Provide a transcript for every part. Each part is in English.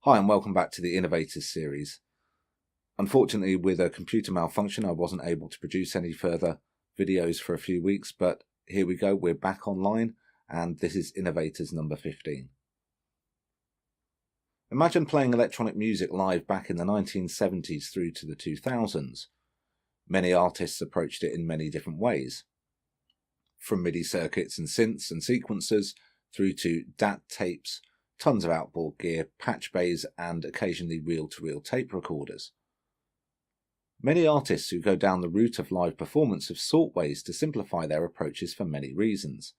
Hi and welcome back to the Innovators series. Unfortunately, with a computer malfunction, I wasn't able to produce any further videos for a few weeks, but here we go, we're back online, and this is Innovators number 15. Imagine playing electronic music live back in the 1970s through to the 2000s. Many artists approached it in many different ways, from MIDI circuits and synths and sequencers through to DAT tapes, tons of outboard gear, patch bays, and occasionally reel-to-reel tape recorders. Many artists who go down the route of live performance have sought ways to simplify their approaches for many reasons.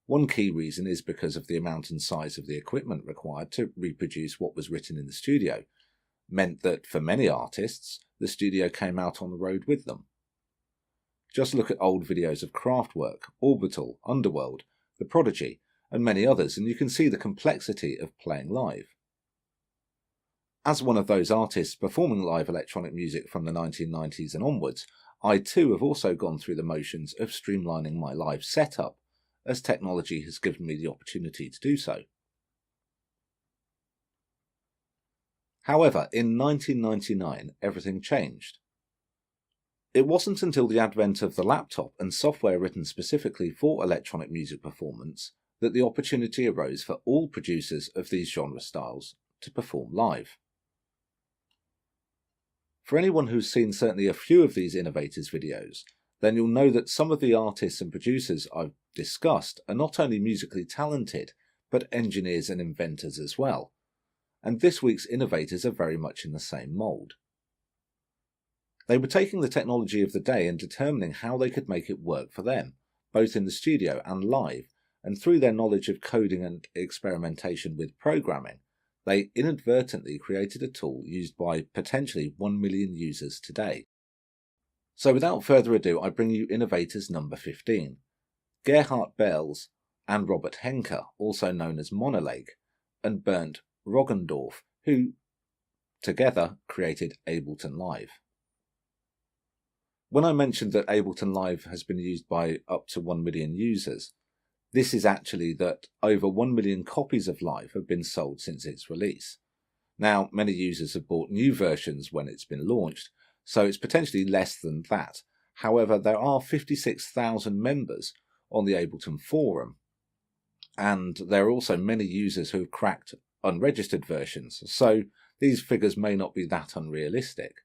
One key reason is because of the amount and size of the equipment required to reproduce what was written in the studio, meant that for many artists, the studio came out on the road with them. Just look at old videos of Kraftwerk, Orbital, Underworld, The Prodigy, and many others, and you can see the complexity of playing live. As one of those artists performing live electronic music from the 1990s and onwards, I too have also gone through the motions of streamlining my live setup, as technology has given me the opportunity to do so. However, in 1999, everything changed. It wasn't until the advent of the laptop and software written specifically for electronic music performance that the opportunity arose for all producers of these genre styles to perform live. For anyone who's seen certainly a few of these Innovators videos, then you'll know that some of the artists and producers I've discussed are not only musically talented, but engineers and inventors as well. And this week's Innovators are very much in the same mould. They were taking the technology of the day and determining how they could make it work for them, both in the studio and live, and through their knowledge of coding and experimentation with programming, they inadvertently created a tool used by potentially 1 million users today. So without further ado, I bring you Innovators number 15, Gerhard Belz and Robert Henke, also known as Monolake, and Bernd Roggendorf, who together created Ableton Live. When I mentioned that Ableton Live has been used by up to 1 million users, this is actually that over 1 million copies of Live have been sold since its release. Now, many users have bought new versions when it's been launched, so it's potentially less than that. However, there are 56,000 members on the Ableton forum, and there are also many users who have cracked unregistered versions, so these figures may not be that unrealistic.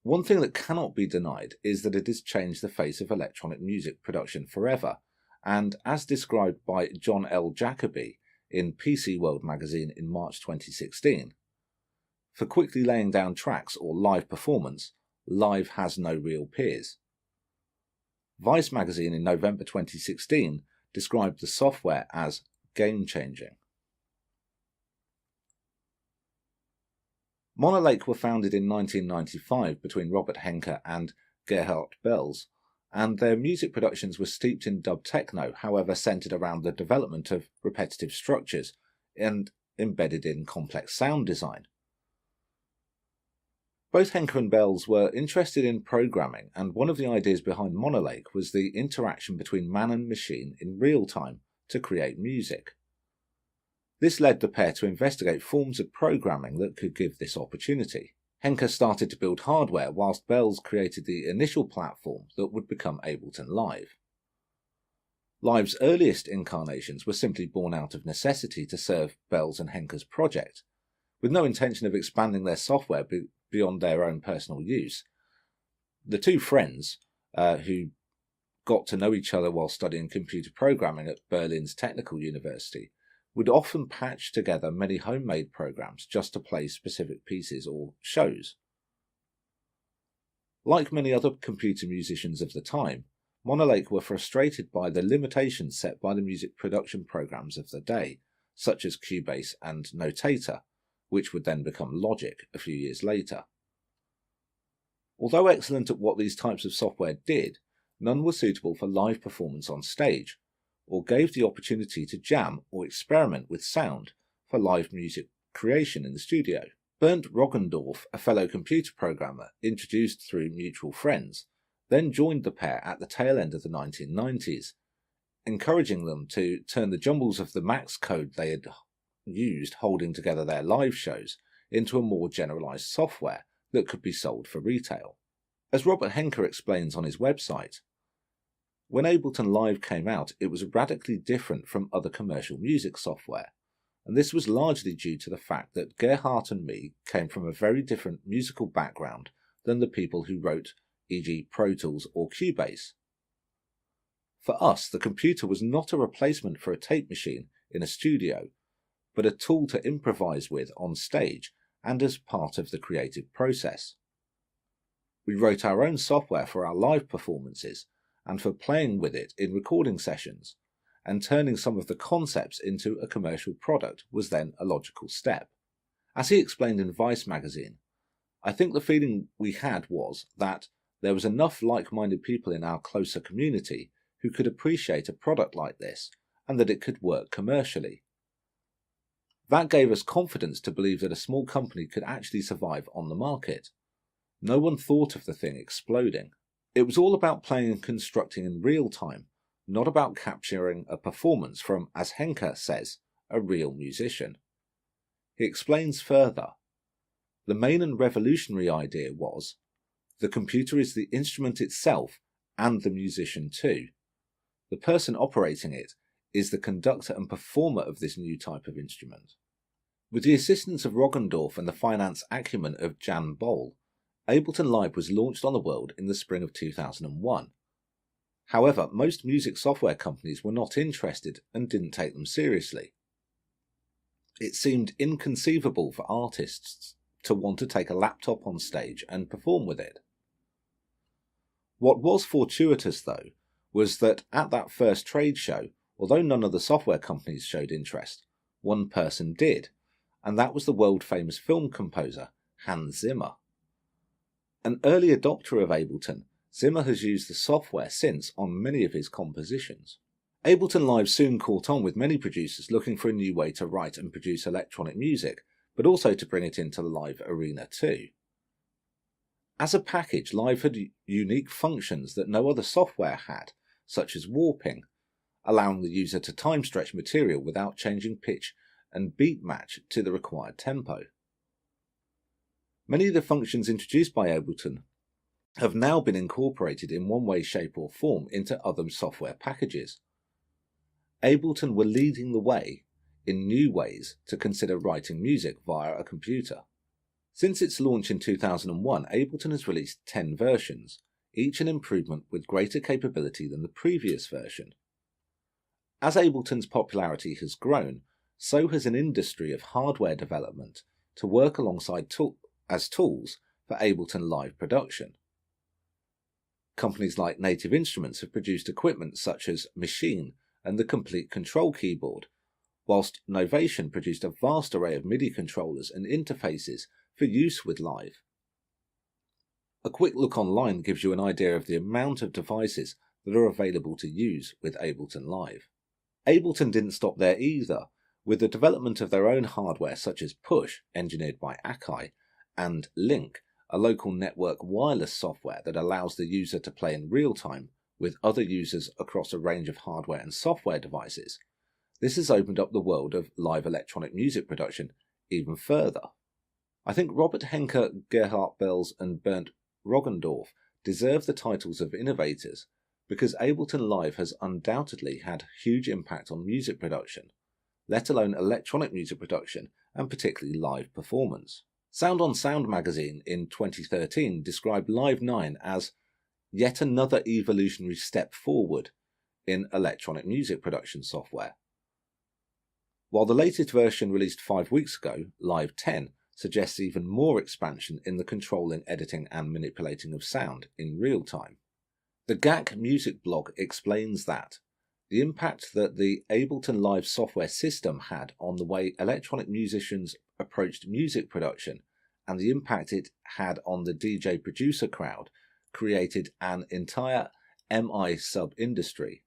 One thing that cannot be denied is that it has changed the face of electronic music production forever, and as described by John L. Jacoby in PC World magazine in March 2016, for quickly laying down tracks or live performance, Live has no real peers. Vice magazine in November 2016 described the software as game-changing. Monolake were founded in 1995 between Robert Henke and Gerhard Belz, and their music productions were steeped in dub techno, however centered around the development of repetitive structures and embedded in complex sound design. Both Henke and Belz were interested in programming, and one of the ideas behind Monolake was the interaction between man and machine in real time to create music. This led the pair to investigate forms of programming that could give this opportunity. Henke started to build hardware, whilst Belz created the initial platform that would become Ableton Live. Live's earliest incarnations were simply born out of necessity to serve Belz and Henke's project, with no intention of expanding their software beyond their own personal use. The two friends, who got to know each other while studying computer programming at Berlin's Technical University, would often patch together many homemade programs just to play specific pieces or shows. Like many other computer musicians of the time, Monolake were frustrated by the limitations set by the music production programs of the day, such as Cubase and Notator, which would then become Logic a few years later. Although excellent at what these types of software did, none were suitable for live performance on stage, or gave the opportunity to jam or experiment with sound for live music creation in the studio. Bernd Roggendorf, a fellow computer programmer introduced through mutual friends, then joined the pair at the tail end of the 1990s, encouraging them to turn the jumbles of the Max code they had used holding together their live shows into a more generalised software that could be sold for retail. As Robert Henke explains on his website, when Ableton Live came out, it was radically different from other commercial music software, and this was largely due to the fact that Gerhard and me came from a very different musical background than the people who wrote, e.g. Pro Tools or Cubase. For us, the computer was not a replacement for a tape machine in a studio, but a tool to improvise with on stage and as part of the creative process. We wrote our own software for our live performances and for playing with it in recording sessions, and turning some of the concepts into a commercial product was then a logical step. As he explained in Vice magazine, I think the feeling we had was that there was enough like-minded people in our closer community who could appreciate a product like this and that it could work commercially. That gave us confidence to believe that a small company could actually survive on the market. No one thought of the thing exploding. It was all about playing and constructing in real time, not about capturing a performance from, as Henke says, a real musician. He explains further, the main and revolutionary idea was, the computer is the instrument itself and the musician too. The person operating it is the conductor and performer of this new type of instrument. With the assistance of Roggendorf and the finance acumen of Jan Boll, Ableton Live was launched on the world in the spring of 2001. However, most music software companies were not interested and didn't take them seriously. It seemed inconceivable for artists to want to take a laptop on stage and perform with it. What was fortuitous, though, was that at that first trade show, although none of the software companies showed interest, one person did, and that was the world-famous film composer, Hans Zimmer. An early adopter of Ableton, Zimmer has used the software since on many of his compositions. Ableton Live soon caught on with many producers looking for a new way to write and produce electronic music, but also to bring it into the live arena too. As a package, Live had unique functions that no other software had, such as warping, allowing the user to time stretch material without changing pitch and beat match to the required tempo. Many of the functions introduced by Ableton have now been incorporated in one way, shape or form into other software packages. Ableton were leading the way in new ways to consider writing music via a computer. Since its launch in 2001, Ableton has released 10 versions, each an improvement with greater capability than the previous version. As Ableton's popularity has grown, so has an industry of hardware development to work alongside as tools for Ableton Live production. Companies like Native Instruments have produced equipment such as Machine and the Complete Control Keyboard, whilst Novation produced a vast array of MIDI controllers and interfaces for use with Live. A quick look online gives you an idea of the amount of devices that are available to use with Ableton Live. Ableton didn't stop there either, with the development of their own hardware such as Push, engineered by Akai, and Link, a local network wireless software that allows the user to play in real time with other users across a range of hardware and software devices. This has opened up the world of live electronic music production even further. I think Robert Henke, Gerhard Bells and Bernd Roggendorf deserve the titles of innovators because Ableton Live has undoubtedly had huge impact on music production, let alone electronic music production and particularly live performance. Sound on Sound magazine in 2013 described Live 9 as yet another evolutionary step forward in electronic music production software. While the latest version released 5 weeks ago, Live 10, suggests even more expansion in the controlling, editing and manipulating of sound in real time. The GAC Music blog explains that the impact that the Ableton Live software system had on the way electronic musicians approached music production and the impact it had on the DJ producer crowd created an entire MI sub-industry.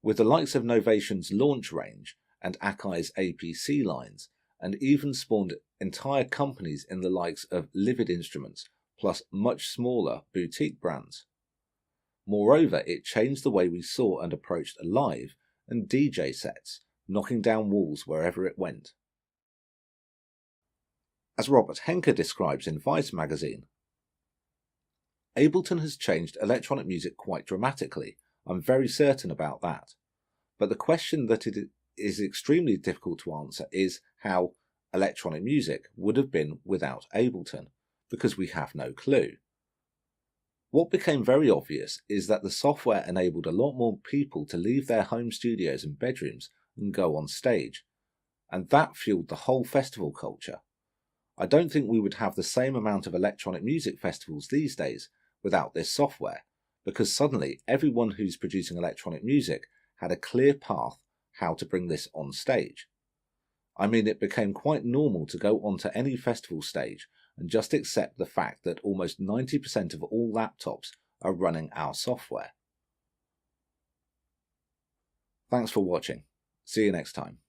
With the likes of Novation's launch range and Akai's APC lines, and even spawned entire companies in the likes of Livid Instruments, plus much smaller boutique brands. Moreover, it changed the way we saw and approached live and DJ sets, knocking down walls wherever it went. As Robert Henke describes in Vice magazine, Ableton has changed electronic music quite dramatically. I'm very certain about that. But the question that it is extremely difficult to answer is how electronic music would have been without Ableton, because we have no clue. What became very obvious is that the software enabled a lot more people to leave their home studios and bedrooms and go on stage, and that fueled the whole festival culture. I don't think we would have the same amount of electronic music festivals these days without this software, because suddenly everyone who's producing electronic music had a clear path how to bring this on stage. I mean, it became quite normal to go onto any festival stage and just accept the fact that almost 90% of all laptops are running our software. Thanks for watching. See you next time.